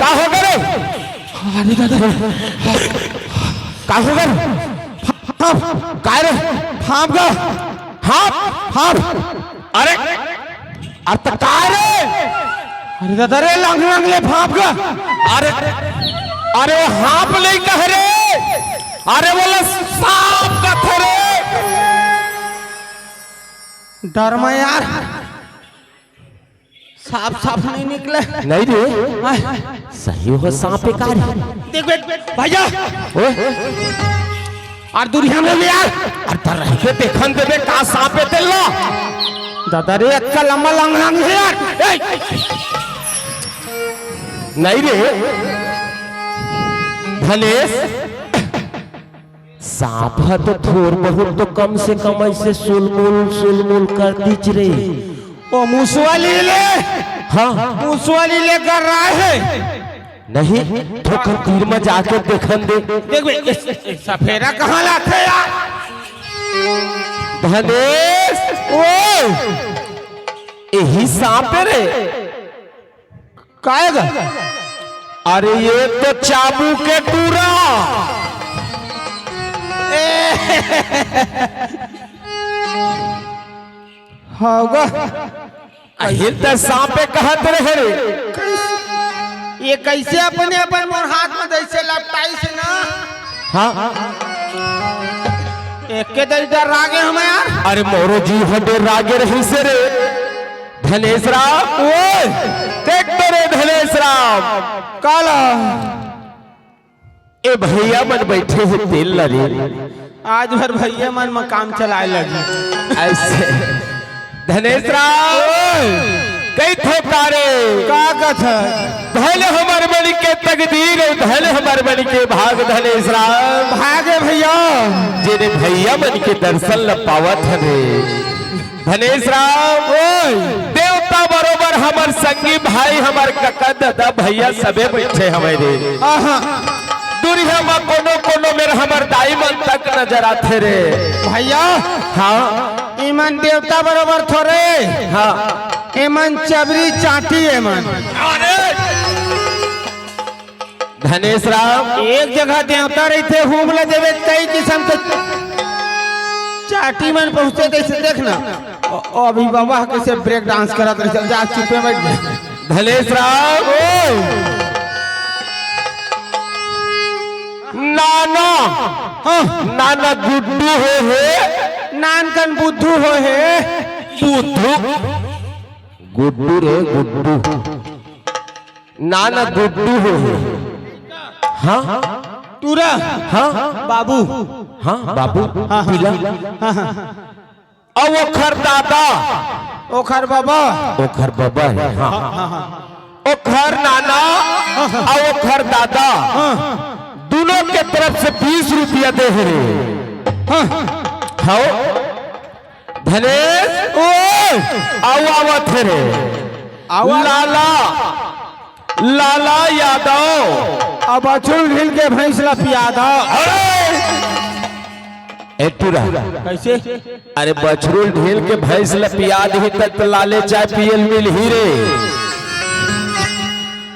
का हो गए? अरे दादा का हो गए? काय रे फाप ग हाप अरे आता काय रे? अरे दादा रे लंगले फाप ग अरे हाप नहीं कह रे अरे बोला सांप का थे रे डर में यार साफ नहीं निकले नहीं रे सही हो सांप का रे देख भैया और दुनिया में भी यार अरे रह के देखन देबे का सांप पे तेल दादा रे अक्का लंबा लंग है यार नहीं रे धनेश सांप है तो थोड़ बहुत तो कम से कम ऐसे सुलमुल कर दीच रे वो मूसवाली ले हाँ मूसवाली ले कर रहा है नहीं ठोकर तीर में जाके देखन दे देख सफेरा कहाँ लाते यार धनेश ओ यही सांप है रे काएगा अरे ये तो चाबू के टूरा होगा अहिल तो सांप कहत रहे रे ये कैसे अपने अपन मोर हाथ में जैसे लपटाई से ना हाँ एक के दर रागे हम यार अरे मोरो जी हटे रागे रही से रे धनेश राम ओए देख तो रे धनेश राम काला ए भैया मन बैठे हैं तेल लगे आज भर भैया मन में काम चलाए लगी ऐसे धनेश राम कई थे तारे का कथा धैले हमारे बड़ी के तकदीर धैले हमारे बड़ी के भाग धनेश राम भागे भैया जिन्हें भैया मन के दर्शन ल पावत है धनेश राम देवता बरोबर हमार संगी भाई हमार काका दादा भैया सबे बैठे हमारे दुनिया में कोनो मेरे हमार दाई मन तक नजर आते रे भैया हाँ ईमान देवता बरोबर थोड़े हाँ एमन चबरी चाटी एमन धनेश राम एक जगह देवता रहते हुमला देवे कई किस्म के चाटी मन पहुंचे कैसे देखना अभी बाबा कैसे ब्रेक डांस करत रहे जा चुपे बैठ गए धनेश राम नाना नाना गुड्डू हो नानकन बुद्धू हो है बुद्धू गुड्डू रे गुड्डू नाना गुड्डू हो हाँ टूरा हाँ बाबू हाँ बाबू पीला और ओखर दादा ओखर बाबा ओखर बाबा है हाँ ओखर नाना और ओखर दादा दोनों के तरफ से 20 रुपया दे रे हाँ धनेश आवत रे लाला यादव अब अचूल ढील के भैंस ला पिया दो कैसे अरे बछरूल ढील के भैंस ला पिया दही तक लाले चाय पियल मिल ही रे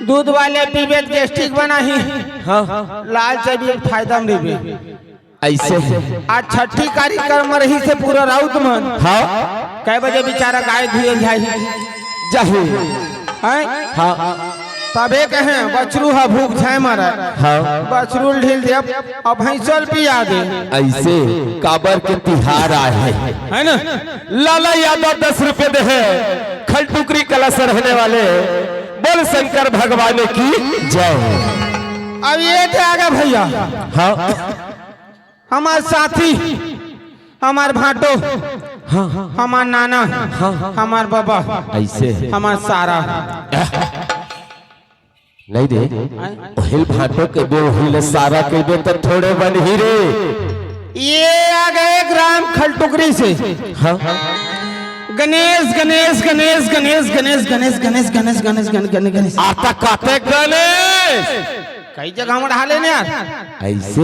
दूध वाले पीबे गैस्ट्रिक बना ही हाँ लाल चाय भी फायदा में भी ऐसे आज छठी कार्यक्रम रही से पूरा राउत मन हाँ कै बजे बेचारा गाय धुए जाही जाही हाँ तबे कहे बछरू हा भूख छाए मारा हाँ बछरू ढील दे अब भैंसल पिया दे ऐसे काबर के तिहार आए है ना लाला यादव 10 रुपए दे है खलटुकरी कला से रहने वाले बोल शंकर भगवान की जय अब ये थे आगे भैया हाँ हमारे साथी हमार भाटो हाँ हमार नाना हमार बाबा ऐसे हमार सारा नहीं दे हिल भाटो के दो हिल सारा के दो तो थोड़े बन ही रे ये आ गए ग्राम खलटुकरी से हाँ गणेश गणेश गणेश गणेश गणेश गणेश गणेश गणेश गणेश गणेश गणेश आता काते गणेश कई जगह में डाले ने यार ऐसे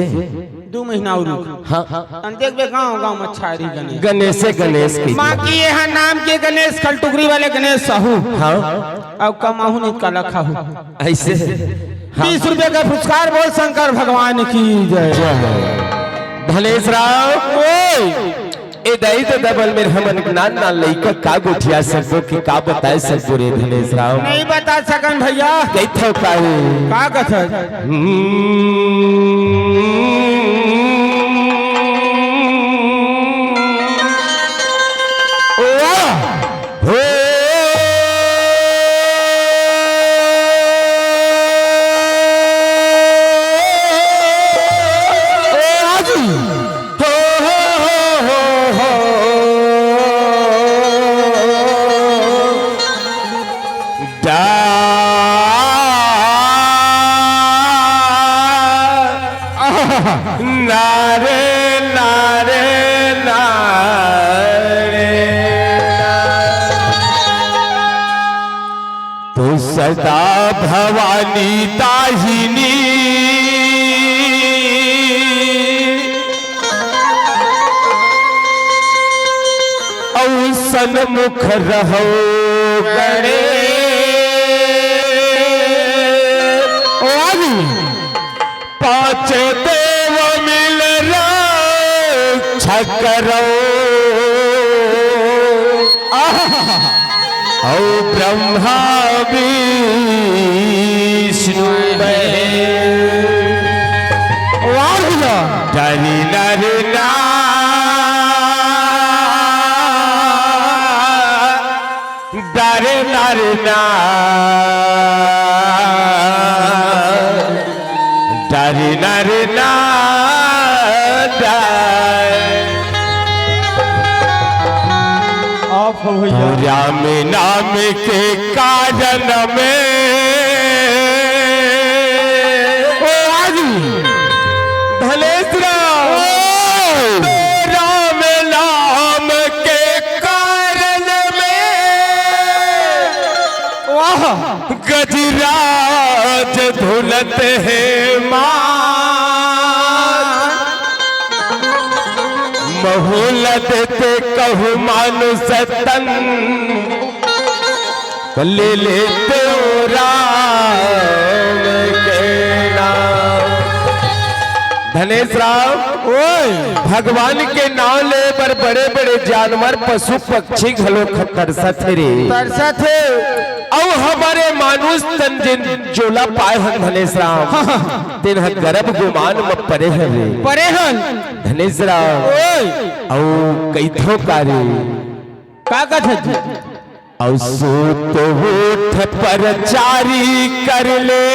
2 महीना और रुक। हाँ देख बे गाँव में छारी गणेश गणेश की माँ की यहाँ नाम के गणेश खलटुकरी वाले गणेश साहू। हाँ अब कमाहू नहीं काला खाहू। ऐसे 20 रुपए का पुरस्कार बोल शंकर भगवान की जय। धनेश राव ए दई तो डबल में हमन ज्ञान ना लइका का गुठिया सबको की का बताए सब पूरे धनेश राव नहीं बता सकन भैया कैथो का कथ नारे नारे नारे तो सदा भवानी दाहिनी औसन मुख रहो गणे पांच देव मिल रक्षकरो औ ब्रह्मा विष्णु डरी नरना डरे नरना डरी नरना राम नाम के कारण में धनेश राम राम नाम के कारण में गजराज धुलत है बहुलत ते कहु मानुष तन ले लेते राम के नाम। धनेश राम भगवान के नाम ले पर बड़े बड़े जानवर पशु पक्षी घलो तरसत रे तरसत है और हमारे मानुष तन जिन जोला पाए हैं धनेश राम तिन गर्भ गुमान में परे हैं धनेश राम औ कैथो कारे का कथ औ सूत उठ पर चारी कर ले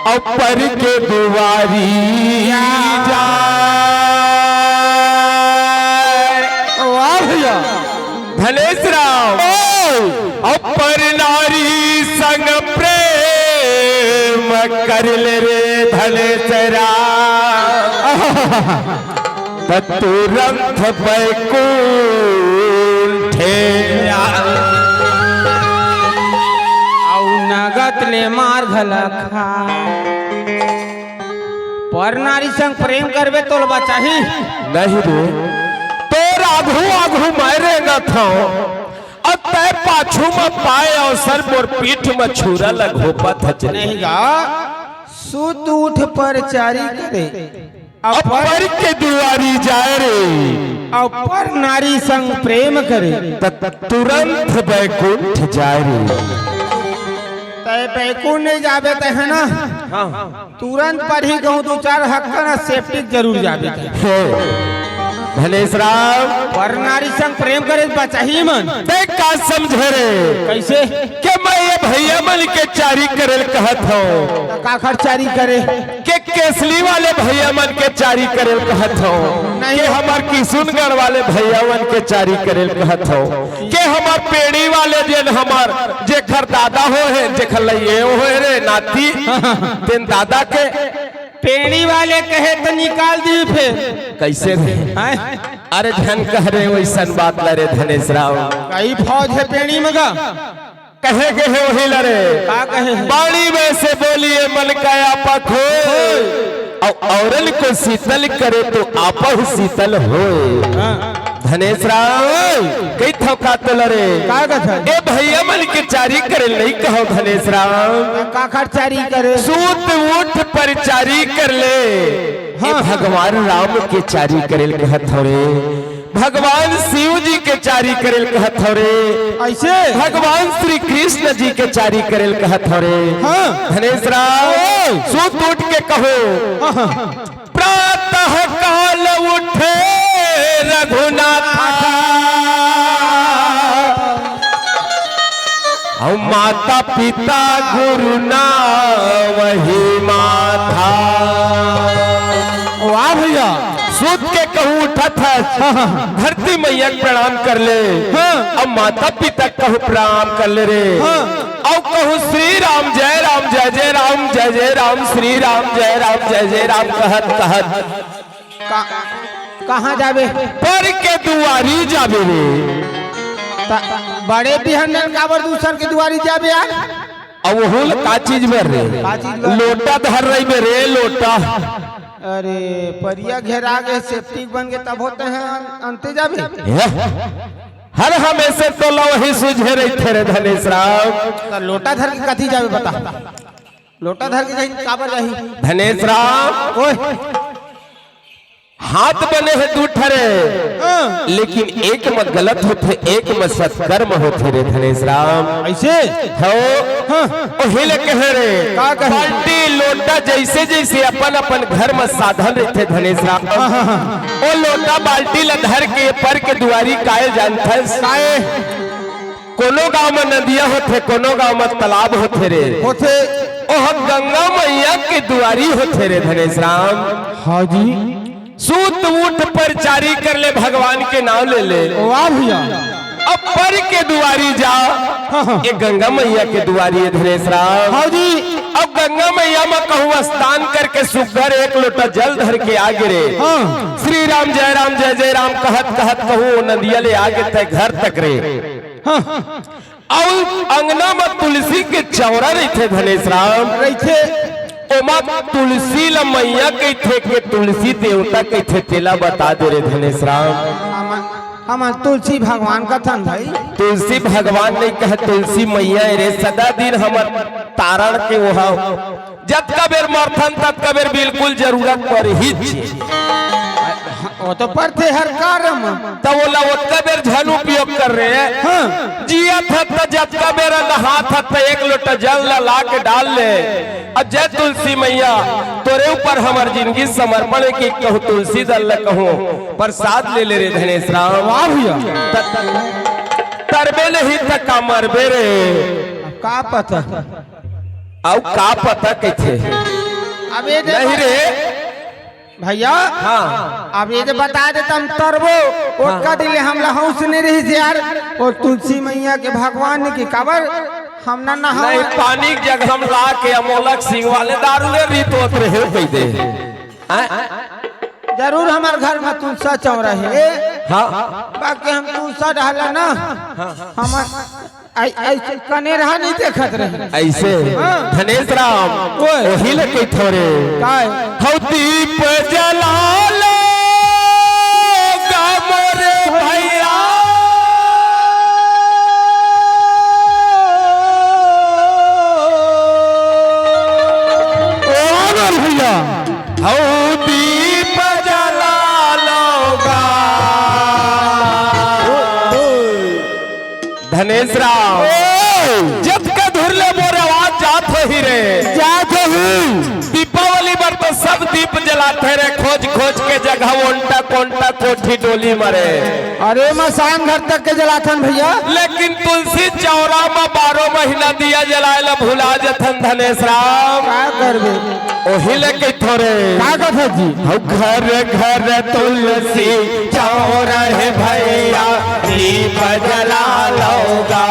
और पर के दुआरी जा धनेश राम अपर नारी संग प्रेम कर ले रे धनेश राम तुरंत बैकुंठे नगत ले मार घलखा पर नारी संग प्रेम करबे तो बचाही नहीं रे तो आघू आघू मारे न था और तय पाछू में पाए अवसर मोर पीठ में छुरा लगोपत नहीं गा सुत उठ पर चारी करे अपर के दुआरी जाए रे अपर नारी संग प्रेम करे तुरंत बैकुंठ जाए रे तय बैकुंठ नहीं जाबे त है ना तुरंत पर ही कहूँ 2-4 हक्का ना सेफ्टी जरूर जाबे धनेश राम पर नारी संग प्रेम करे बचाही मन देख का समझे रे कैसे के मैं ये भैया मन के चारी करेल कहत हो का खर्चारी करे के केसली वाले भैया मन के चारी करेल कहत हो के हमार किशुनगढ़ वाले भैया मन के चारी करेल कहत हो के हमार पेड़ी वाले जे हमार जेखर दादा हो है जेखर लइए हो रे नाती तेन दादा के पेड़ी वाले कहे तो निकाल दी फिर कैसे हैं अरे धन कह रहे वैसन बात लरे धनेश राव कई फौज है पेड़ी में का कहे के है वही लरे का कहे बाणी में से बोलिए मन का आपा खो औरल को शीतल करे तो आपा ही शीतल हो धनेश राव कई थोका तो लरे का कथा ए भैया मन के चारी करे नहीं कहो धनेश राव का खर्चारी करे सूत उठ पर चारी कर ले भगवान राम के चारी करेल कहत हरे भगवान शिव जी के चारी करेल कहत हरे ऐसे भगवान श्री कृष्ण जी के चारी करेल कहत हरे धनेश राव सूत उठ के कहो प्रातः काल उठे रघुनाथ माता पिता गुरु ना वही माथा वाह भैया सूत के कहूँ उठत है धरती मैया प्रणाम कर ले अब माता पिता कहूँ प्रणाम कर ले रे और कहूँ श्री राम जय राम जय जय राम जय जय राम श्री राम जय राम जय जय राम कहत कहत कहाँ जाबे पर के दुआरी जाबे रे बड़े बिहनन काबर दूसर के दुआरी जाबे यार अब वो का चीज में रे लोटा धर रही में रे लोटा अरे परिया घेरा गए सेफ्टी बन गए तब होते हैं अंते जाबे हर हमेशा तो वही सुझे रही थे रे धनेश राव लोटा धर के कथी जाबे बता लोटा धर के कहीं काबर जाही धनेश राव ओए हाथ बने हैं दू ठरे लेकिन एक मत गलत होते एक मत सत्कर्म होते रे धनेश राम ऐसे हो हिले कह रे बाल्टी लोटा जैसे जैसे अपन अपन घर में साधन रहते धनेश राम ओ लोटा बाल्टी ला धर के पर के दुआरी काहे जानता है कोनो गांव में नदियां होते कोनो गांव में तालाब होते रे होते ओह गंगा मैया के दुआरी होते रे धनेश राम हाँ जी सूत उठ पर जारी कर ले भगवान के नाम ले ले वाह भैया अब पर के दुआरी जा ये गंगा मैया के दुआरी है धनेश राम हाँ जी अब गंगा मैया में कहूँ स्नान करके सुगर एक लोटा जल धर के आगे रे श्री राम जय जय राम कहत कहत कहूँ नदिया ले आगे तक घर तक रे और अंगना में तुलसी के चौरा रही थे धनेश राम रही थे ओमा तुलसी ल मैया कहते के तुलसी देवता कहते तेला बता दे रे धनेश राम हम तुलसी भगवान का थन भाई तुलसी भगवान नहीं कह तुलसी मैया रे सदा दिन हमर तारण के वहा जब का बेर मरथन तब का बेर बिल्कुल जरूरत पर ही वो तो पढ़ते हर कार्य में तब वो उतना बेर झन उपयोग कर रहे हैं जिया था तो जब का बेर नहा था तो एक लोटा जल ला के डाल ले अब जय तुलसी मैया तोरे ऊपर हमार जिंदगी समर्पण की कहूँ तुलसी दल कहूँ प्रसाद ले रे धनेश राम वाह भैया तरबे नहीं तक का मरबे रे का पता अब का पता कैसे अब ये नहीं रे भैया हाँ अब ये बता देता हम तरबो उसका दिले हमला हौस नहीं रही यार और तुलसी मैया के भगवान की कबर हम ना नहा नहीं पानी की जगह हम ला के अमोलक सिंह वाले दारू ले रही तो रहे कह दे जरूर हमारे घर में तुलसा चौरा है हाँ बाकी हम तुलसा डाला ना हम ऐसे कने रहा नहीं देखत रहे ऐसे धनेश राम वही लगे थोड़े हौ दीप जला लो मोरे भैया भैया हौ दीप जला लोगा धनेश राम जब का धुरले मोर आवाज जात ही रे जात ही दीपावली पर तो सब दीप जलाते रे खोज खोज के जगह ओंटा कोंटा कोठी डोली मरे अरे मसान घर तक के जलाथन भैया लेकिन तुलसी चौरा में 12 महीना दिया जलाए ला भुला जथन धनेश राम का करबे ओही लेके थोरे का कथा जी घर घर तुलसी चौरा है भैया दीप जला लोगा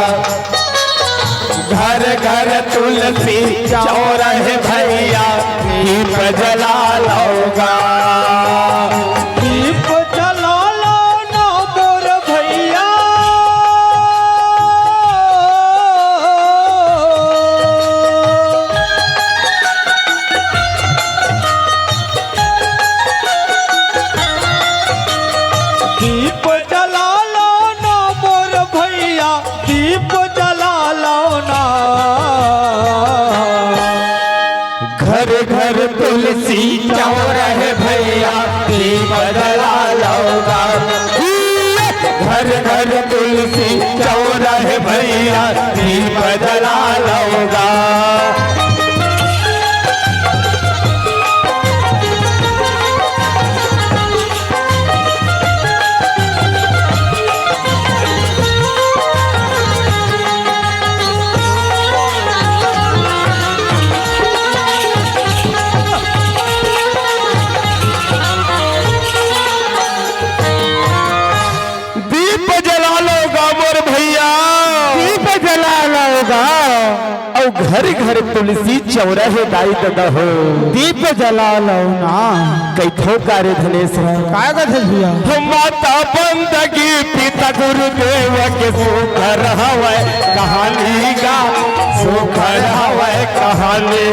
घर घर तुलसी चौरा है भैया दीप जला लोगा दीप जला लो घर घर तुलसी चौराहे भैया दीप जला लौगा। घर घर तुलसी चौराहे भैया दीप जला लौगा। घर घर तुलसी चौराहे दाई ददा हो दीप जला लो ना। कैथो कार्य धनेश काय का भैया माता बंदगी पिता गुरुदेव के सुखर हवै कहानी गा सुखर हवै कहानी।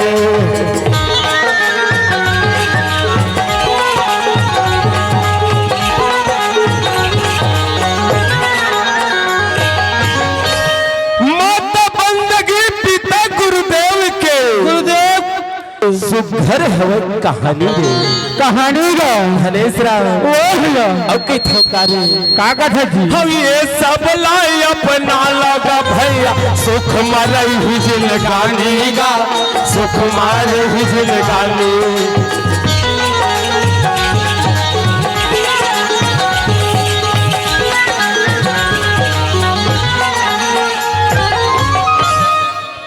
सुघर हवे कहानी रे कहानी गा धनेश राम अब के थोकारी काका था जी हम ये सब लाई अपना लगा भैया सुख मरई ही जिंदगानी गा सुख मारे ही जिंदगानी।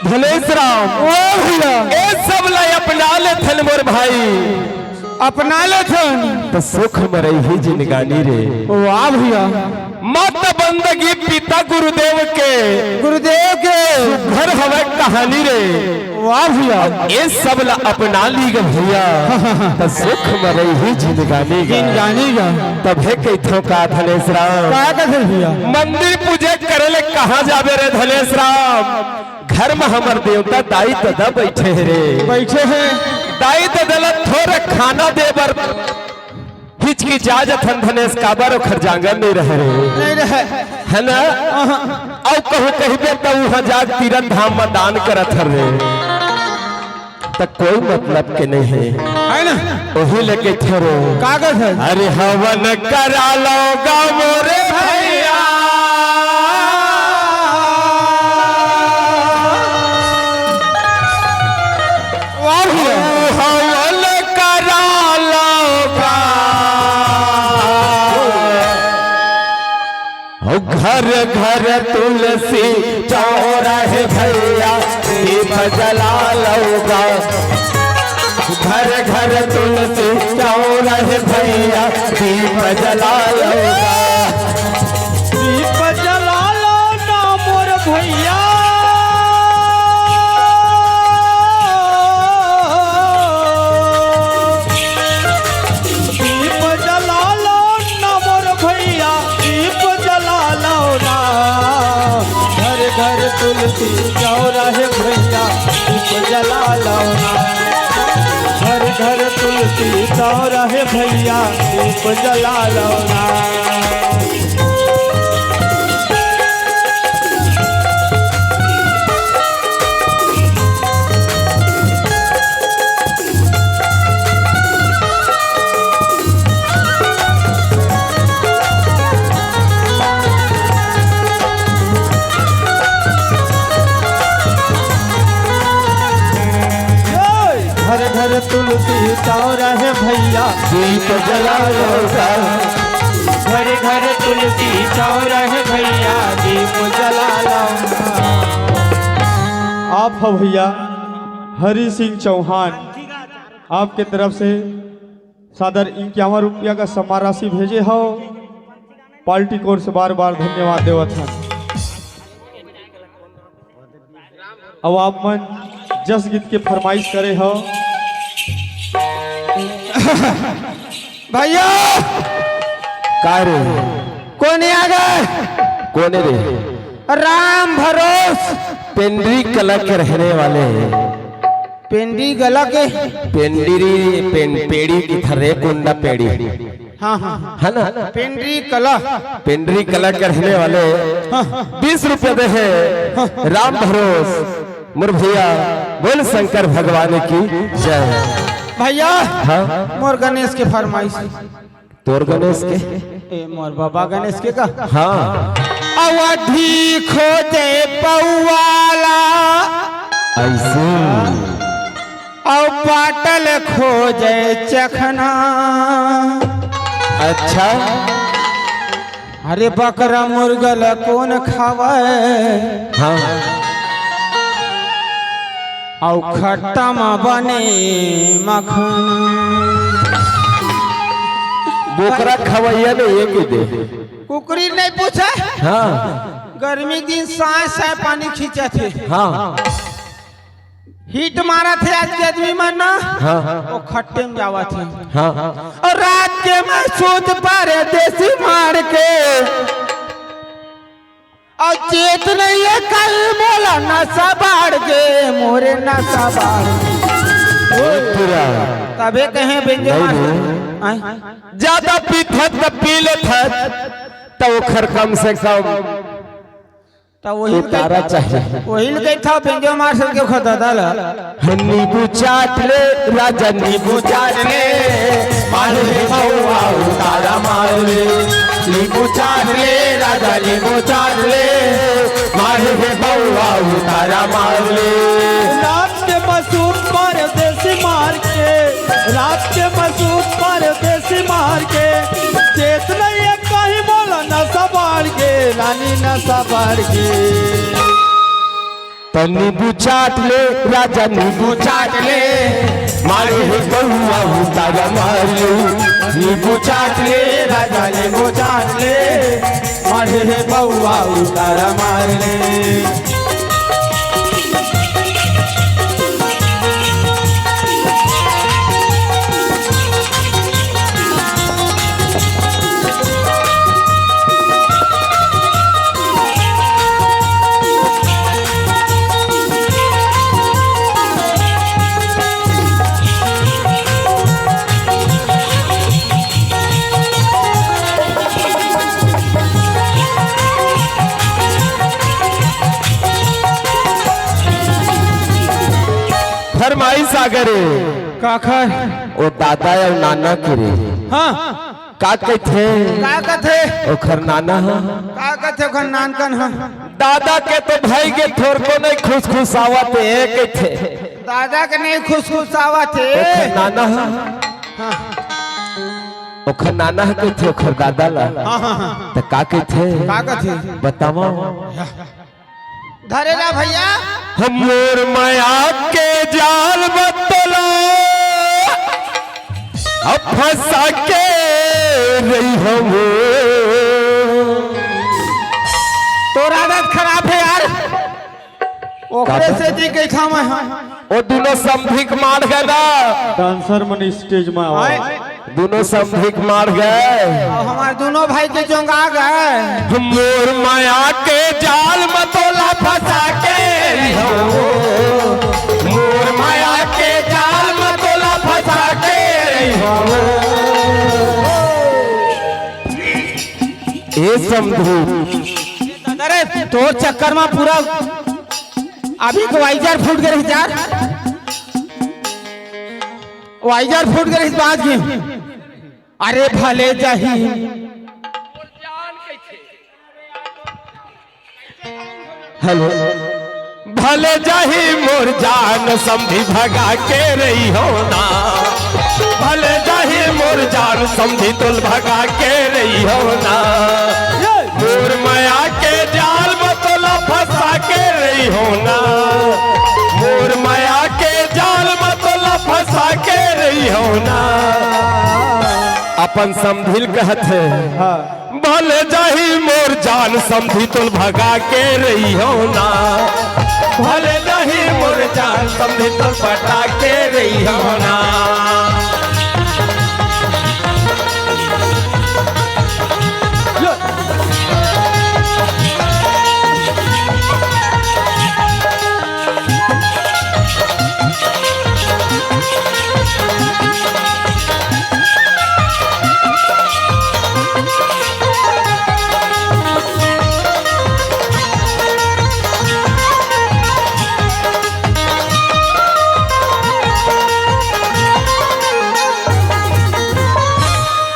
धनेश राम ए सब लाई अपना ले थन मोर भाई अपना ले थन तो सुख मरई ही जिंदगानी रे। वाह भैया माता बंदगी पिता गुरुदेव के घर हवे कहानी रे। वाह भैया ए सब ला अपना ली ग भैया तो सुख मरई ही जिंदगानी गा तब है कैथो का धनेश राम का कर भैया मंदिर पूजे करे ले कहां जाबे रे धनेश राम। घर में हमर देवता दाई ददा बैठे हैं दाई ददा थोड़ा खाना दे बर हिचकिचाजत हन धनेश काबर और खरजांगर नहीं रहे है ना। और कहूँ कहबे तो वहाँ जाग तीरथ धाम में दान करत रे तक कोई मतलब के नहीं है ना वही लेके थोरो कागज है। अरे हवन करा लो गा मोरे भैया हवन करा लो गा घर घर तुलसी चौराहे भैया दीप जला लौगा। घर घर तुलसी चौराहे भैया दीप जला लौगा। दीप जला लो ना मोर भैया दीप जला लो ना मोर भैया दीप जला लो ना। घर घर तुलसी चौराहे भैया दीप जला लो ना। घर घर तुलसी चौराहे भैया दीप जला लो ना। घर घर तुलसी चौराहे भैया दीप जला लौगा। घर घर तुलसी चौराहे भैया दीप जला लौगा। आप हो भैया हरि सिंह चौहान आपके तरफ से सादर 51 रुपया का सम्मान राशि भेजे हो पार्टी कोर से बार बार धन्यवाद देवत है। अब आप मन जस गीत के फरमाइश करे हो भैया का रे कोने आ गए कोने रे राम भरोस पेंड्री कला के रहने वाले पेंडी गला के पेड़ी की थरे कुंडा पेड़ी हाँ है ना पेंडी कला पेंड्री कला के रहने वाले 20 रुपए दे है राम भरोस मुर भैया बोल शंकर भगवान की जय। भैया हाँ मोर गणेश के फरमाइश तोर गणेश के ए मोर बाबा गणेश के का हाँ अवधि खोजे पौवाला ऐसे और पाटल खोजे चखना। अच्छा अरे बकरा मुर्गल कौन खावे हाँ और खट्टा में बने मखन। बोकरा खवैया ने एक ही दे कुकरी नहीं पूछे हाँ गर्मी दिन साय साय पानी खींचे थे हाँ हीट मारा थे आज के आदमी में ना हाँ वो खट्टे में जावा थे हाँ और रात के मैं सूत पर देसी मार के और चेत नहीं है कल बोला नशा बाढ़ के मोरे नशा बाढ़ पूरा तबे कहे बेंजो ज्यादा पीथत त पी लेथत तो ओखर कम से कम तो वही तारा चाहिए वही था बेंजो मार सके खता दाला नींबू चाट ले राजा नींबू चाट ले मार ले बउआ तारा मार ले नींबू चाट ले राजा नींबू चाट ले मार ले बउआ तारा मार ले। रात के मसूद पर देसी मार के रात के मसूद पर देसी मार के चेत नहीं है कहीं बोला नशा बाढ़ के रानी नशा बाढ़ के तो नींबू चाट ले राजा नींबू चाट ले मार ले बउआ तारा मार ले नींबू चाट ले राजा नींबू चाट ले मार ले बउआ तारा मार ले। फरमाइश आगरे काखर ओ दादा और नाना के रे हाँ का कहथे का कथे ओखर नाना हाँ का कथे ओखर नानकन हाँ दादा के तो भाई के थोर को नहीं खुश खुश आवत है कहथे दादा के नहीं खुश खुश आवत ओखर है नाना हाँ ओखर नाना कहथे ओखर दादा ला तो का कहथे का कथे बताओ धरेला भैया हम मोर माया के जाल बतलो अब फंसा के रही हम तो आदत खराब है यार ओकरे से जी के खाम है वो दोनों संभिक मार गए ना डांसर मन स्टेज में आवा दोनों संभिक मार गए हमारे दोनों भाई के जोंगा गए मोर माया के जाल मतोला फंसा के मोर माया के जाल मतोला फंसा के ए समझू अरे तो चक्कर में पूरा अभी तो वाइजर फूट गए यार वाइजर फूट गए इस बात की अरे भले जाही हेलो भले जाही मोर जान समझी भगा के रही हो ना भले जाही मोर जान समझी तुल भगा के रही हो ना मोर माया के जाल में तोला फंसा के रही हो ना मोर माया के जाल में तोला फंसा के रही हो ना अपन समझिल कहते भले जाही मोर जान समझी तुल भगा के रही हो ना भले जाही मोर जान समझी तुल पटा के रही हो ना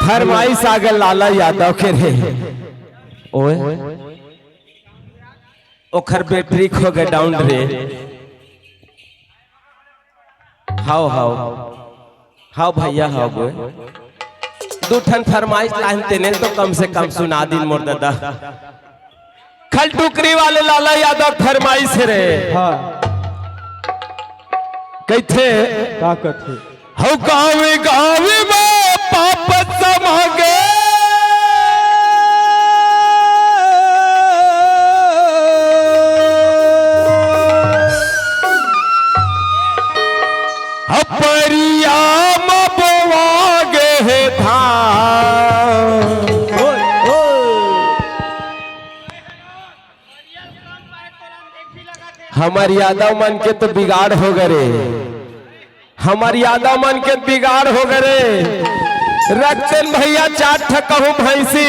फरमाइश आ गए लाला यादव के रे ओए ओखर बैटरी खो गए डाउन रे हाउ हाउ हाउ भैया हाउ गो दू ठन फरमाइश लाइन तेने तो कम से कम सुना दिन मोर दादा खल टुकरी वाले लाला यादव फरमाइश रे हाँ कैथे का कथे हौ गावे गावे में पाप समागे अपरिया मबवागे है धाम हमार यादव मन के तो बिगाड़ हो गए हमार यादव मन के बिगाड़ हो गए रखते भैया 4 ठकहू भैंसी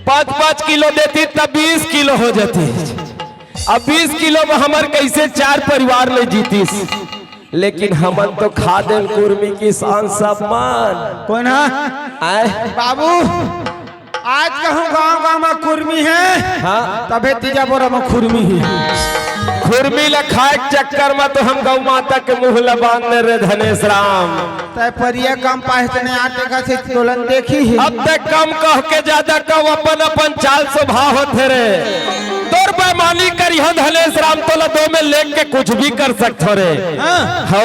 5-5 किलो देती तब 20 किलो हो जाती अब 20 किलो में हमार कैसे 4 परिवार ले जीतीस लेकिन हमन तो खा दे कुर्मी किसान सम्मान कौन है आए बाबू आज कहूँ गांव गांव में कुर्मी है हाँ तबे तीजा बोरा में खुरमी है खुरमी लखाए चक्कर में तो हम गौ माता के मुंह लबान रे धनेश राम तय परिया कम पाहतने आटे का से तोलन देखी है अब तक कम कह के ज्यादा कहो अपन अपन चाल स्वभाव होते रे तोर बेमानी करियो धनेश राम तोला 2 में लेके के कुछ भी कर सकते रे हो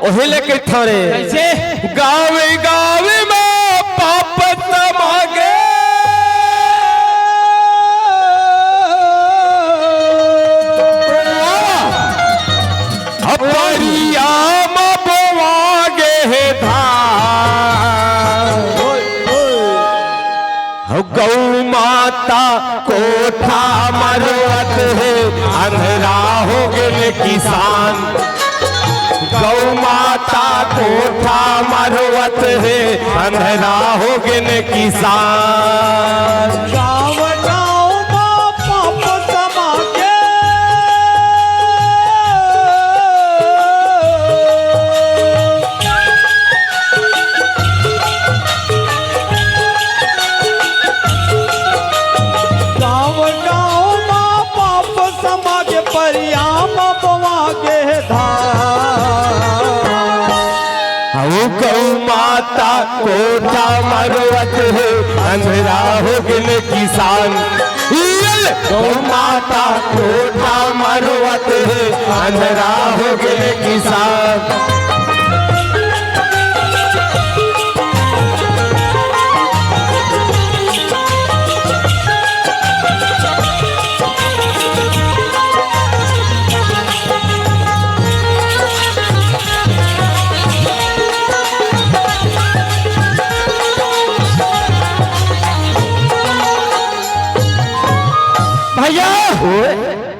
ओही लेके थोरे कैसे गावे गावे में पाप समागे अपरिया मबवागे है धाम गौ माता कोठा मरवत है अंधेरा हो गए किसान गौ माता कोठा मरवत है अंधेरा हो गए किसान गाँव गाँव में पाप समागे गाँव गाँव में पाप समागे परिया मबवागे गौ माता कोठा मरवत है अंधेरा हो गए किसान गौ माता कोठा मरवत है अंधेरा हो गए किसान भैया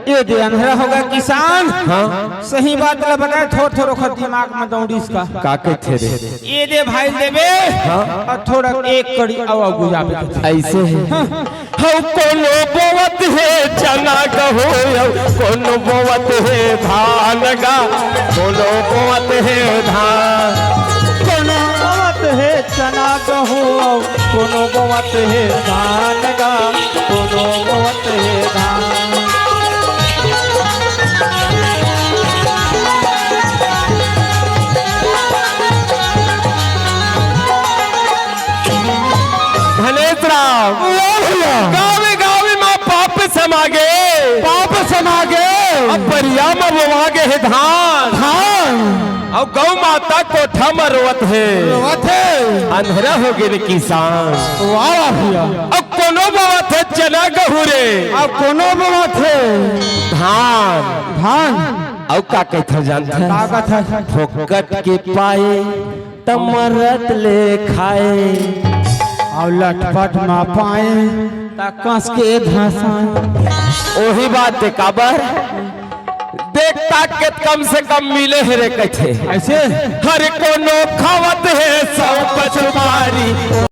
ये दे अंधेरा होगा किसान हाँ सही बात ला बताए थोड़ा थोड़ा खत दिमाग में दौड़ी इसका का थे रे ये दे भाई देवे और थोड़ा एक कड़ी आवा गुजाबे ऐसे है हौ कोनो बोवत है चना गहो कोनो बोवत है धान गा कोनो बोवत है धान कोनो बोवत है चना गहो कोनो बोवत है धान गा कोनो बोवत है धान धनेश राम गावे गावे में पाप समागे अब परिया में बोवागे है धान और गौ माता कोठा में रोवत है अंधेरा हो गए किसान वाह भैया अब कोनो बोवत है चना गहू रे अब कोनो बोवत है धान और का कहते जानते ताकत है फोकट के पाए तमरत ले खाए और लटपट ना पाए ता कस के धसाए वही बात है काबर देखता के कम से कम मिले है रे कहते ऐसे हर को